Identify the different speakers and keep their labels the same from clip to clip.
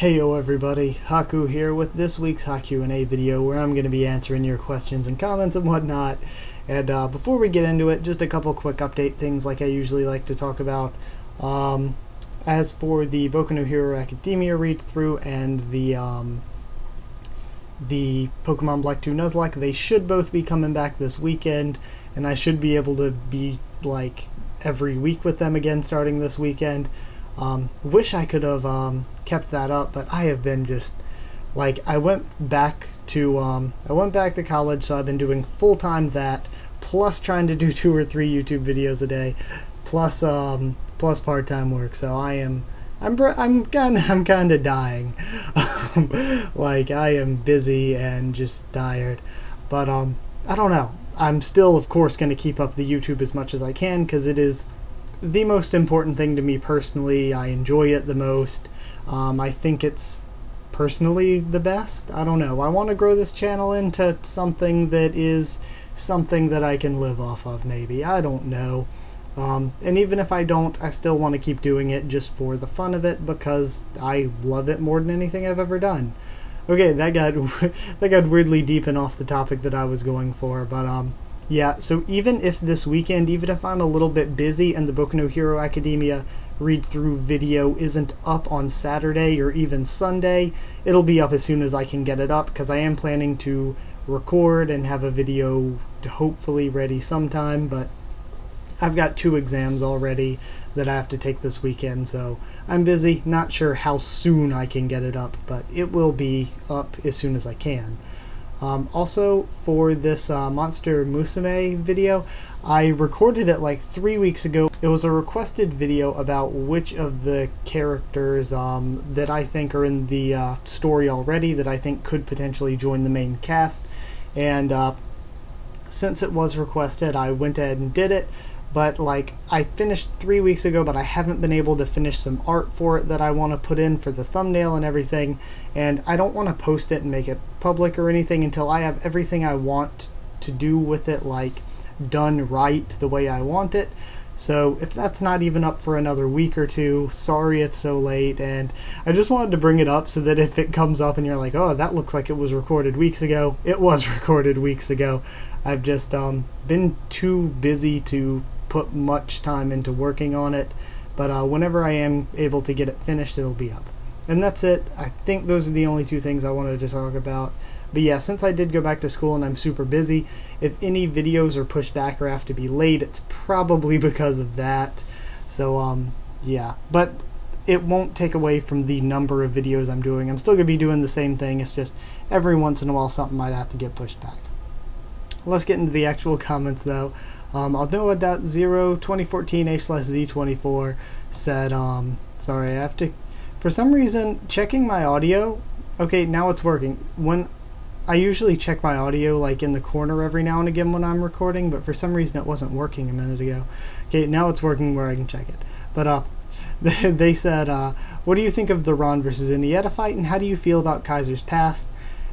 Speaker 1: Heyo everybody, Haku here with this week's HaQ&A video where I'm going to be answering your questions and comments and whatnot. And before we get into it, just a couple quick update things like I usually like to talk about. As for the Boku no Hero Academia read-through and the Pokemon Black 2 Nuzlocke, they should both be coming back this weekend, and I should be able to be like every week with them again starting this weekend. Wish I could have kept that up, but I have been just like I went back to college, so I've been doing full-time that plus trying to do 2 or 3 YouTube videos a day plus part-time work. So I'm kind of dying. Like I am busy and just tired, but I don't know. I'm still of course going to keep up the YouTube as much as I can because it is the most important thing to me personally. I enjoy it the most. I think it's personally the best. I don't know. I want to grow this channel into something that is something that I can live off of, maybe. I don't know. And even if I don't, I still want to keep doing it just for the fun of it because I love it more than anything I've ever done. Okay, that got weirdly deep and off the topic that I was going for, but yeah, so even if this weekend, even if I'm a little bit busy and the Boku no Hero Academia read-through video isn't up on Saturday or even Sunday, it'll be up as soon as I can get it up because I am planning to record and have a video hopefully ready sometime, but I've got 2 exams already that I have to take this weekend, so I'm busy. Not sure how soon I can get it up, but it will be up as soon as I can. Also, for this Monster Musume video, I recorded it like 3 weeks ago. It was a requested video about which of the characters that I think are in the story already that I think could potentially join the main cast. And since it was requested, I went ahead and did it. But like I finished 3 weeks ago, but I haven't been able to finish some art for it that I want to put in for the thumbnail and everything, and I don't want to post it and make it public or anything until I have everything I want to do with it like done right the way I want it. So if that's not even up for another week or 2, sorry it's so late, and I just wanted to bring it up so that if it comes up and you're like, oh, that looks like it was recorded weeks ago, it was recorded weeks ago. I've just been too busy to put much time into working on it, but whenever I am able to get it finished, it'll be up. And that's it. I think those are the only 2 things I wanted to talk about. But yeah, since I did go back to school and I'm super busy, if any videos are pushed back or have to be late, it's probably because of that. So yeah, but it won't take away from the number of videos I'm doing. I'm still going to be doing the same thing. It's just every once in a while something might have to get pushed back. Let's get into the actual comments though. Alnoa.02014A/Z24 said, sorry, I have to, for some reason, checking my audio. Okay, now it's working. When I usually check my audio like in the corner every now and again when I'm recording, but for some reason it wasn't working a minute ago. Okay, now it's working where I can check it. But they said, what do you think of the Ron versus Indietta fight, and how do you feel about Kaiser's past?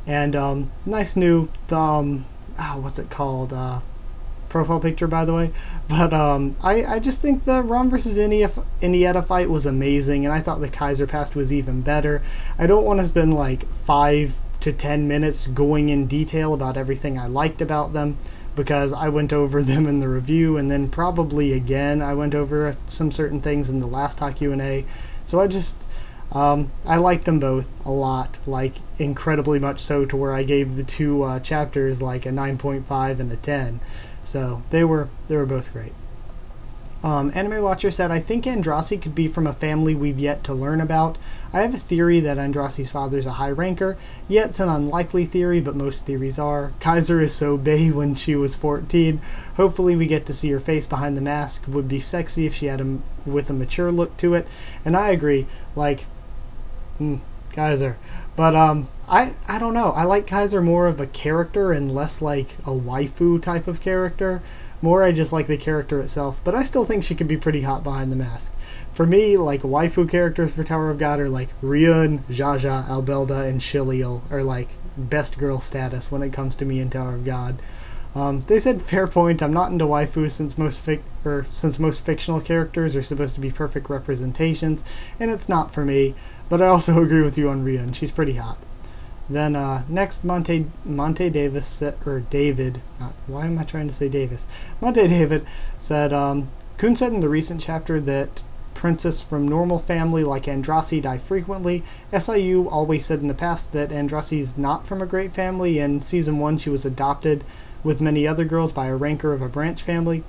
Speaker 1: And nice new what's it called? Profile picture, by the way. But I just think the Ron versus Indietta fight was amazing, and I thought the Kaiser past was even better. I don't want to spend like 5 to 10 minutes going in detail about everything I liked about them, because I went over them in the review, and then probably again I went over some certain things in the last HaQ&A. So I just I liked them both a lot, like incredibly much so to where I gave the 2 chapters like a 9.5 and a 10. So they were both great. Anime Watcher said, I think Androssi could be from a family we've yet to learn about. I have a theory that Androssi's father's a high ranker, yet it's an unlikely theory, but most theories are. Kaiser is so bae when she was 14. Hopefully we get to see her face behind the mask. Would be sexy if she had with a mature look to it. And I agree, like, Kaiser. But I don't know. I like Kaiser more of a character and less like a waifu type of character. More I just like the character itself, but I still think she could be pretty hot behind the mask. For me, like waifu characters for Tower of God are like Ryun, Jaja, Albelda, and Shiliel are like best girl status when it comes to me in Tower of God. They said, fair point, I'm not into waifus since most fictional characters are supposed to be perfect representations, and it's not for me. But I also agree with you on Rhea, and she's pretty hot. Then next, Monte Davis or David. Why am I trying to say Davis? Monte David said, Kun said in the recent chapter that princess from normal family like Androssi die frequently. SIU always said in the past that Androssi's not from a great family. In season 1, she was adopted with many other girls by a ranker of a branch family.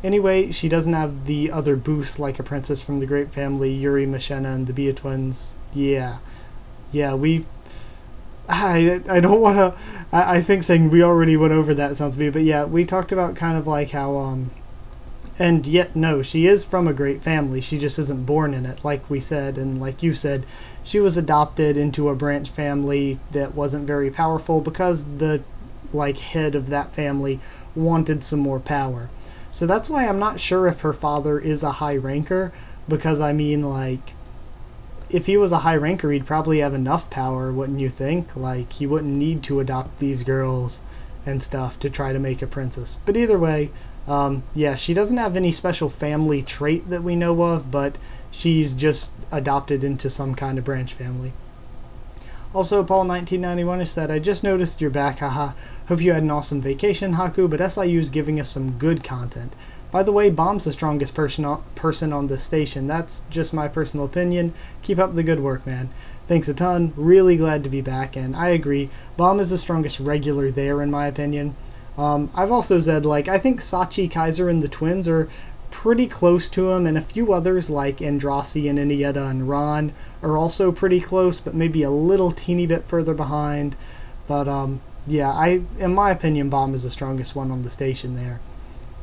Speaker 1: Anyway, she doesn't have the other boosts like a princess from the great family, Yuri, Mashena, and the Bia twins. Yeah, I don't want to. I think saying we already went over that sounds weird, but yeah, we talked about kind of like how and yet no, she is from a great family. She just isn't born in it, like we said, and like you said, she was adopted into a branch family that wasn't very powerful because the head of that family wanted some more power. So that's why I'm not sure if her father is a high ranker, because I mean, if he was a high ranker, he'd probably have enough power, wouldn't you think? He wouldn't need to adopt these girls and stuff to try to make a princess. But either way, yeah, she doesn't have any special family trait that we know of, but she's just adopted into some kind of branch family. Also, Paul1991 has said, I just noticed you're back, haha. Hope you had an awesome vacation, Haku, but SIU is giving us some good content. By the way, Bomb's the strongest person on this station. That's just my personal opinion. Keep up the good work, man. Thanks a ton. Really glad to be back, and I agree. Bomb is the strongest regular there, in my opinion. I've also said, I think Sachi, Kaiser, and the twins are pretty close to him, and a few others like Androssi and Inietta and Ron are also pretty close, but maybe a little teeny bit further behind. But, yeah, in my opinion, Bomb is the strongest one on the station there.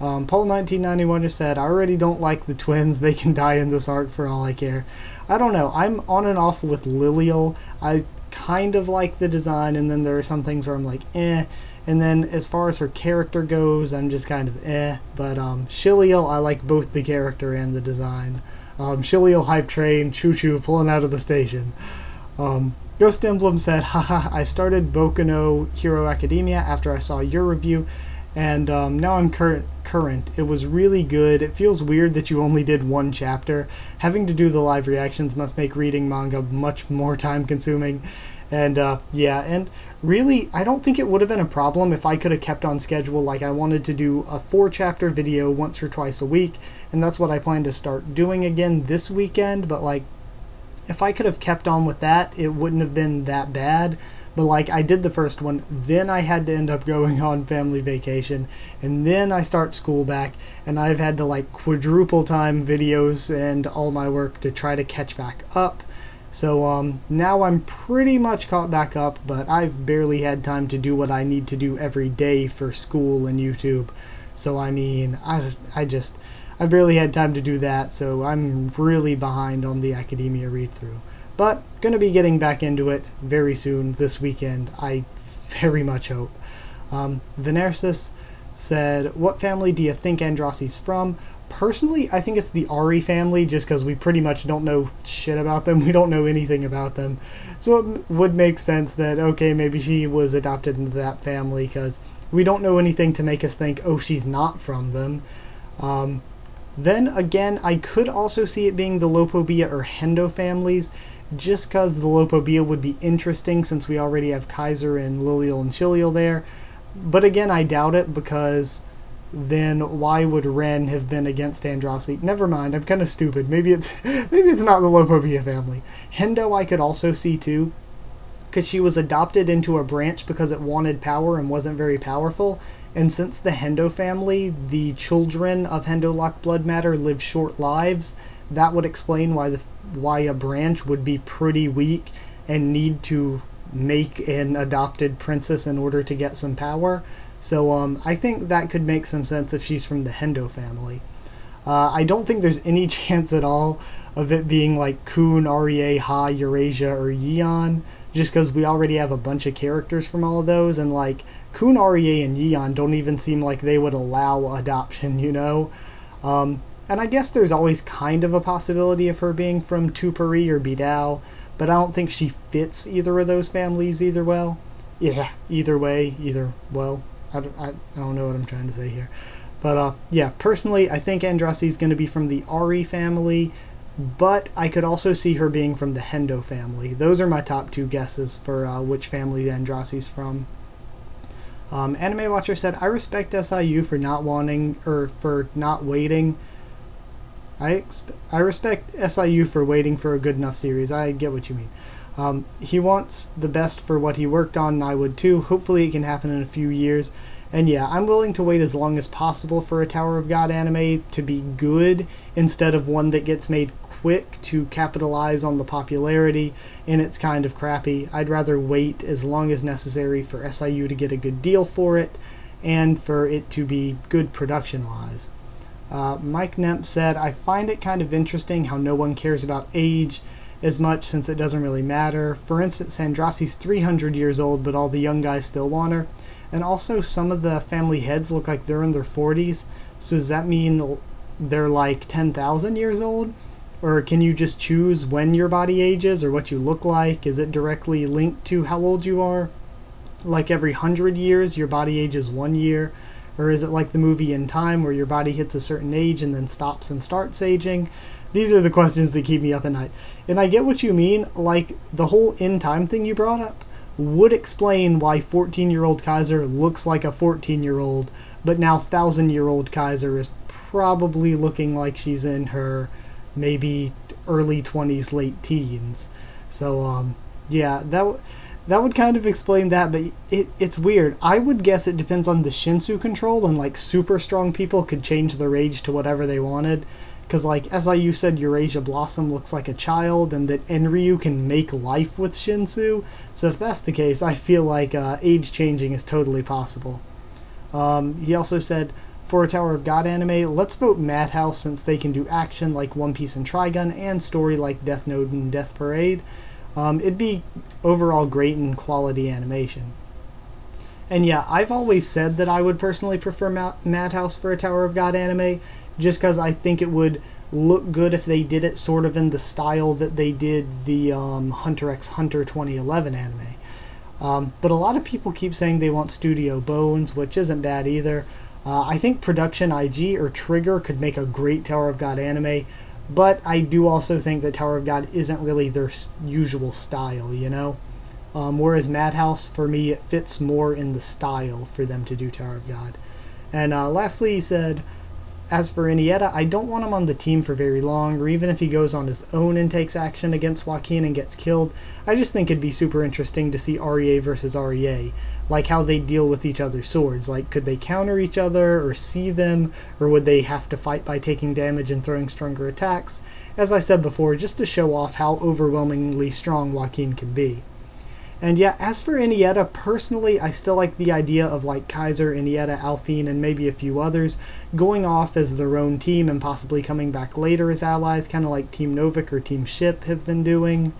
Speaker 1: Paul1991 just said, I already don't like the twins. They can die in this arc for all I care. I don't know. I'm on and off with Lilial. I kind of like the design, and then there are some things where I'm like, eh. And then as far as her character goes, I'm just kind of eh. But Shilial, I like both the character and the design. Shilial hype train, choo-choo, pulling out of the station. Ghost Emblem said, haha, I started Boku no Hero Academia after I saw your review, and now I'm current. It was really good. It feels weird that you only did one chapter. Having to do the live reactions must make reading manga much more time consuming. And yeah, and really, I don't think it would have been a problem if I could have kept on schedule. I wanted to do a 4-chapter video once or twice a week, and that's what I plan to start doing again this weekend. But if I could have kept on with that, it wouldn't have been that bad. But I did the first one, then I had to end up going on family vacation, and then I start school back, and I've had to quadruple time videos and all my work to try to catch back up. So now I'm pretty much caught back up, but I've barely had time to do what I need to do every day for school and YouTube. So I mean, I barely had time to do that, so I'm really behind on the Academia read-through. But going to be getting back into it very soon this weekend, I very much hope. Venersis said, what family do you think Androssi's from? Personally, I think it's the Ari family, just because we pretty much don't know shit about them. We don't know anything about them. So it would make sense that, okay, maybe she was adopted into that family, because we don't know anything to make us think, oh, she's not from them. Then again, I could also see it being the Lopobia or Hendo families, just because the Lopobia would be interesting since we already have Kaiser and Lilial and Shilial there. But again, I doubt it, because then why would Ren have been against Androssi? Never mind, I'm kind of stupid. Maybe it's not the Lopobia family. Hendo I could also see too, because she was adopted into a branch because it wanted power and wasn't very powerful. And since the Hendo family, the children of Hendo Lock Blood Matter live short lives, that would explain why a branch would be pretty weak and need to make an adopted princess in order to get some power. So I think that could make some sense if she's from the Hendo family. I don't think there's any chance at all of it being Kun, Rea, Ha, Eurasia, or Yeon, just because we already have a bunch of characters from all of those, and Kun, Rea, and Yeon don't even seem like they would allow adoption, you know? And I guess there's always kind of a possibility of her being from Tupari or Bidao, but I don't think she fits either of those families either well. Yeah, either way, well. I don't know what I'm trying to say here. But yeah, personally, I think Androssi's going to be from the Ari family, but I could also see her being from the Hendo family. Those are my top two guesses for which family Androssi's from. Anime Watcher said, I respect SIU for not wanting, or for not waiting. I respect SIU for waiting for a good enough series. I get what you mean. He wants the best for what he worked on, and I would too. Hopefully it can happen in a few years. And yeah, I'm willing to wait as long as possible for a Tower of God anime to be good, instead of one that gets made quick to capitalize on the popularity and it's kind of crappy. I'd rather wait as long as necessary for SIU to get a good deal for it and for it to be good production-wise. Mike Nemp said, I find it kind of interesting how no one cares about age as much, since it doesn't really matter. For instance, Androssi's 300 years old, but all the young guys still want her. And also, some of the family heads look like they're in their 40s. So does that mean they're like 10,000 years old? Or can you just choose when your body ages or what you look like? Is it directly linked to how old you are? Like every 100 years, your body ages 1 year? Or is it like the movie In Time, where your body hits a certain age and then stops and starts aging? These are the questions that keep me up at night. And I get what you mean. Like, the whole In Time thing you brought up would explain why 14-year-old Kaiser looks like a 14-year-old, but now 1,000-year-old Kaiser is probably looking like she's in her maybe early 20s, late teens. So, yeah, that would kind of explain that, but it's weird. I would guess it depends on the Shinsu control, and like super strong people could change their age to whatever they wanted. Because like SIU said, Eurasia Blossom looks like a child, and that Enryu can make life with Shinsu. So if that's the case, I feel like age changing is totally possible. He also said, for a Tower of God anime, let's vote Madhouse, since they can do action like One Piece and Trigun, and story like Death Note and Death Parade. It'd be overall great in quality animation. And yeah, I've always said that I would personally prefer Madhouse for a Tower of God anime, just because I think it would look good if they did it sort of in the style that they did the Hunter x Hunter 2011 anime. But a lot of people keep saying they want Studio Bones, which isn't bad either. I think Production IG or Trigger could make a great Tower of God anime, but I do also think that Tower of God isn't really their usual style, you know? Whereas Madhouse, for me, it fits more in the style for them to do Tower of God. And lastly, he said, as for Iniesta, I don't want him on the team for very long, or even if he goes on his own and takes action against Joaquin and gets killed. I just think it'd be super interesting to see REA versus REA, like how they deal with each other's swords. Like, could they counter each other or see them, or would they have to fight by taking damage and throwing stronger attacks? As I said before, just to show off how overwhelmingly strong Joaquin can be. And yeah, as for Iniesta, personally, I still like the idea of like Kaiser, Iniesta, Alphine, and maybe a few others going off as their own team and possibly coming back later as allies, kind of like Team Novik or Team Ship have been doing.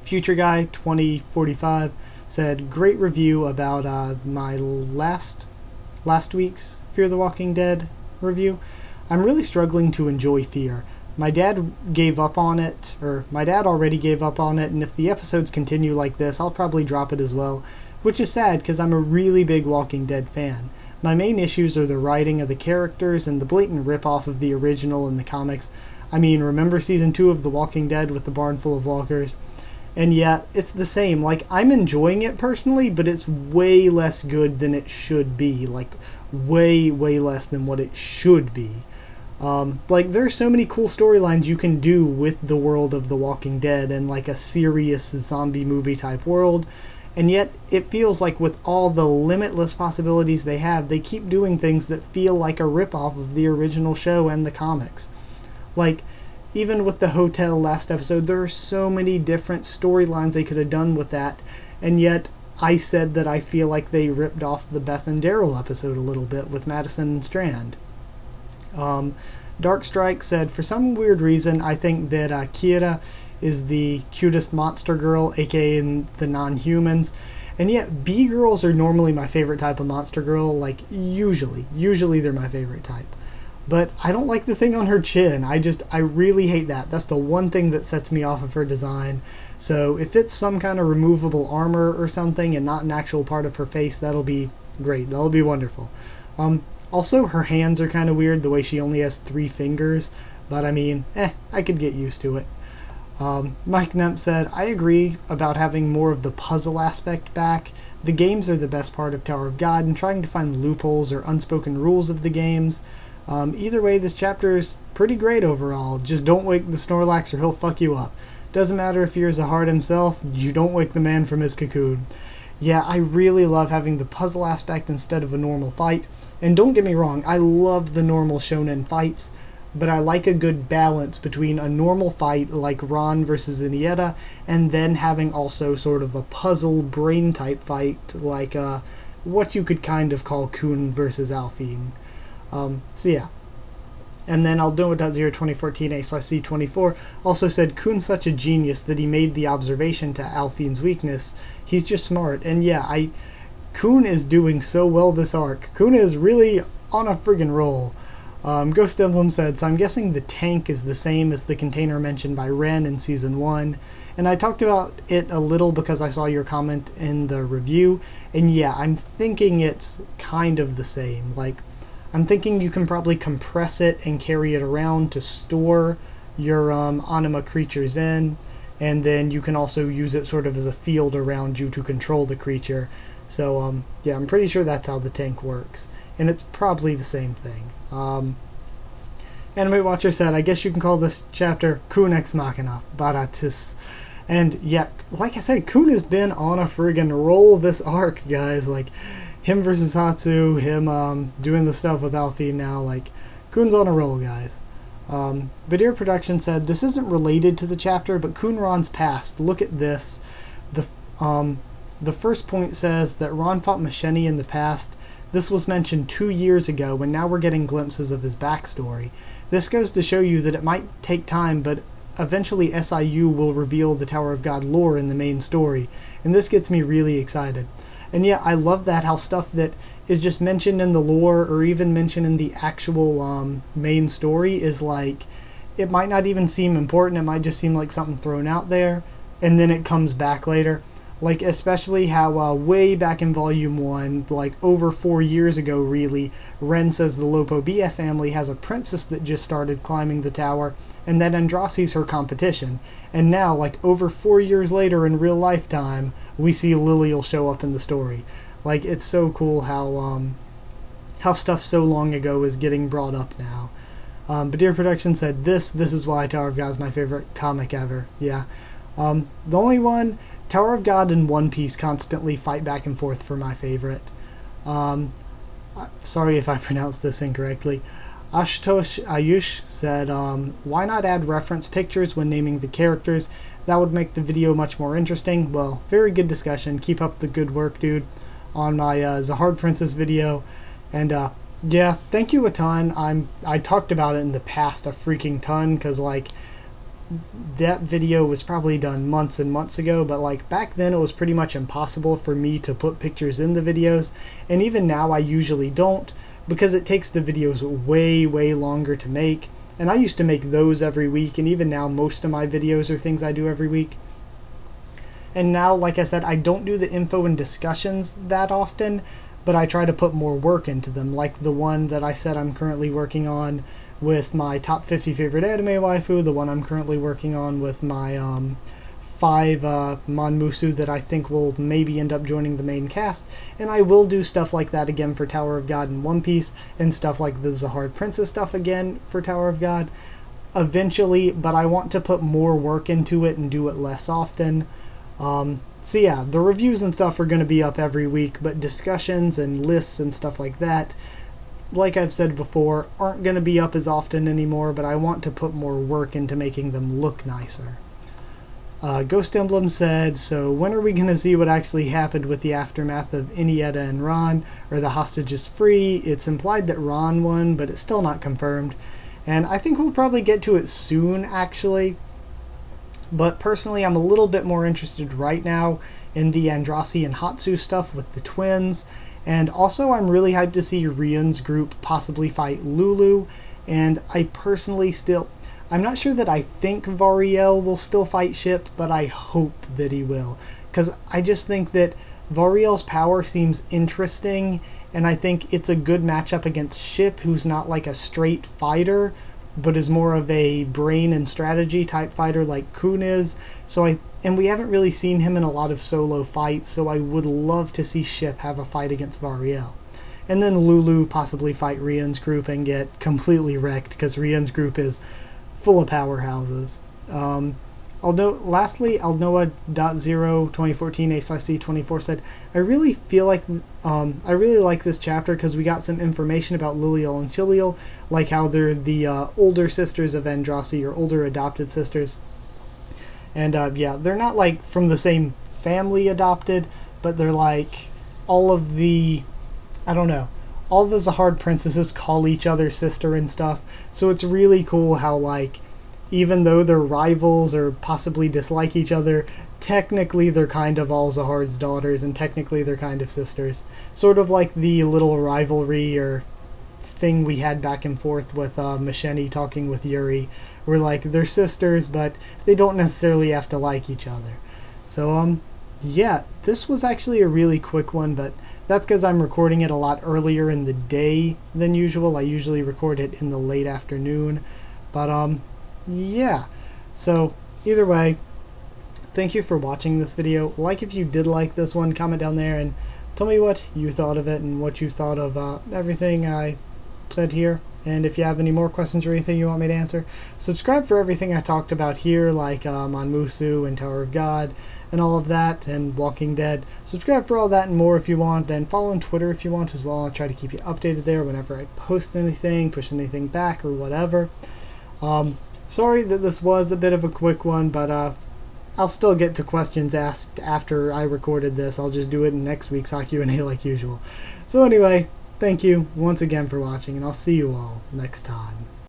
Speaker 1: Future Guy 2045 said, great review about my last week's Fear the Walking Dead review. I'm really struggling to enjoy Fear. My dad gave up on it, or my dad already gave up on it, and if the episodes continue like this, I'll probably drop it as well, which is sad because I'm a really big Walking Dead fan. My main issues are the writing of the characters and the blatant rip-off of the original in the comics. I mean, remember Season 2 of The Walking Dead with the barn full of walkers? And yeah, it's the same. Like, I'm enjoying it personally, but it's way less good than it should be. Like, way, way less than what it should be. Like, there are so many cool storylines you can do with the world of The Walking Dead and like a serious zombie movie type world, and yet it feels like with all the limitless possibilities they have, they keep doing things that feel like a ripoff of the original show and the comics. Like, even with the hotel last episode, there are so many different storylines they could have done with that, and yet I said that I feel like they ripped off the Beth and Daryl episode a little bit with Madison and Strand. Dark Strike said, for some weird reason, I think that Kiira is the cutest monster girl, aka the non-humans, and yet B-girls are normally my favorite type of monster girl, like usually they're my favorite type. But I don't like the thing on her chin. I really hate that. That's the one thing that sets me off of her design. So if it's some kind of removable armor or something and not an actual part of her face, that'll be great. That'll be wonderful. Also, her hands are kind of weird, the way she only has 3 fingers, but I mean, I could get used to it. Mike Nemp said, I agree about having more of the puzzle aspect back. The games are the best part of Tower of God, and trying to find loopholes or unspoken rules of the games. Either way, this chapter is pretty great overall. Just don't wake the Snorlax or he'll fuck you up. Doesn't matter if you're Zahard himself, you don't wake the man from his cocoon. Yeah, I really love having the puzzle aspect instead of a normal fight. And don't get me wrong, I love the normal shonen fights, but I like a good balance between a normal fight like Ron versus Iniesta and then having also sort of a puzzle brain type fight like what you could kind of call Kun versus Alphine. So yeah. And then Aldoa.0 2014 A/C24 also said Kun's such a genius that he made the observation to Alphine's weakness. He's just smart. And yeah, Kun is doing so well this arc. Kun is really on a friggin' roll. Ghost Emblem said, so I'm guessing the tank is the same as the container mentioned by Ren in Season 1. And I talked about it a little because I saw your comment in the review. And yeah, I'm thinking it's kind of the same. Like, I'm thinking you can probably compress it and carry it around to store your anima creatures in. And then you can also use it sort of as a field around you to control the creature. So, yeah, I'm pretty sure that's how the tank works. And it's probably the same thing. Anime Watcher said, I guess you can call this chapter Kun Ex Machina, Baratis. And yeah, like I said, Kun has been on a friggin' roll this arc, guys. Like, him versus Hatsu, him doing the stuff with Alfie now, like, Kun's on a roll, guys. Badir Production said, this isn't related to the chapter, but Kun Ron's past. Look at this. The first point says that Ron fought Macheni in the past. This was mentioned 2 years ago, and now we're getting glimpses of his backstory. This goes to show you that it might take time, but eventually SIU will reveal the Tower of God lore in the main story, and this gets me really excited. And yeah, I love that, how stuff that is just mentioned in the lore, or even mentioned in the actual main story, is like, it might not even seem important, it might just seem like something thrown out there, and then it comes back later. Like, especially how way back in Volume 1, like over 4 years ago really, Ren says the Lopobia family has a princess that just started climbing the tower, and that Androssi's her competition. And now, like over 4 years later in real life time, we see Lilial show up in the story. Like, it's so cool how stuff so long ago is getting brought up now. Badir Production said, this is why Tower of God is my favorite comic ever. Yeah. The only one, Tower of God and One Piece constantly fight back and forth for my favorite. Sorry if I pronounced this incorrectly. Ashutosh Ayush said, why not add reference pictures when naming the characters? That would make the video much more interesting. Well, very good discussion. Keep up the good work, dude, on my Zahard Princess video. And yeah, thank you a ton. I talked about it in the past a freaking ton, because like, that video was probably done months and months ago, but like back then it was pretty much impossible for me to put pictures in the videos, and even now I usually don't, because it takes the videos way longer to make, and I used to make those every week, and even now most of my videos are things I do every week. And now, like I said, I don't do the info and discussions that often, but I try to put more work into them, like the one that I said I'm currently working on with my top 50 favorite anime waifu, the one I'm currently working on with my 5 Monmusu that I think will maybe end up joining the main cast, and I will do stuff like that again for Tower of God and One Piece, and stuff like the Zahard Princess stuff again for Tower of God eventually, but I want to put more work into it and do it less often. So yeah, the reviews and stuff are going to be up every week, but discussions and lists and stuff like that, like I've said before, aren't going to be up as often anymore, but I want to put more work into making them look nicer. Ghost Emblem said, so when are we going to see what actually happened with the aftermath of Iniesta and Ron? Are the hostages free? It's implied that Ron won, but it's still not confirmed. And I think we'll probably get to it soon, actually. But personally, I'm a little bit more interested right now in the Androssi and Hatsu stuff with the twins. And also, I'm really hyped to see Ryun's group possibly fight Lulu. And I personally I'm not sure that I think Variel will still fight Ship, but I hope that he will. Because I just think that Variel's power seems interesting, and I think it's a good matchup against Ship, who's not like a straight fighter, but is more of a brain and strategy type fighter like Kun is. And we haven't really seen him in a lot of solo fights, so I would love to see Ship have a fight against Variel. And then Lulu possibly fight Rian's group and get completely wrecked, because Rian's group is full of powerhouses. Lastly, Alnoa.0 2014 ACIC24 said, I really like this chapter because we got some information about Lilial and Chilial, like how they're the older sisters of Androssi, or older adopted sisters. And yeah, they're not like from the same family adopted, but they're like all of the, I don't know, all the Zahard princesses call each other sister and stuff. So it's really cool how, like, even though they're rivals or possibly dislike each other, technically they're kind of all Zahard's daughters, and technically they're kind of sisters. Sort of like the little rivalry or thing we had back and forth with Macheni talking with Yuri, where like they're sisters, but they don't necessarily have to like each other. So yeah, this was actually a really quick one, but that's because I'm recording it a lot earlier in the day than usual. I usually record it in the late afternoon, but yeah. So either way, thank you for watching this video. Like if you did like this one, comment down there and tell me what you thought of it and what you thought of everything I said here. And if you have any more questions or anything you want me to answer, subscribe for everything I talked about here, like on Musu and Tower of God and all of that, and Walking Dead. Subscribe for all that and more if you want, and follow on Twitter if you want as well. I'll try to keep you updated there whenever I post anything, push anything back, or whatever. Sorry that this was a bit of a quick one, but I'll still get to questions asked after I recorded this. I'll just do it in next week's HaQ&A like usual. So anyway, thank you once again for watching, and I'll see you all next time.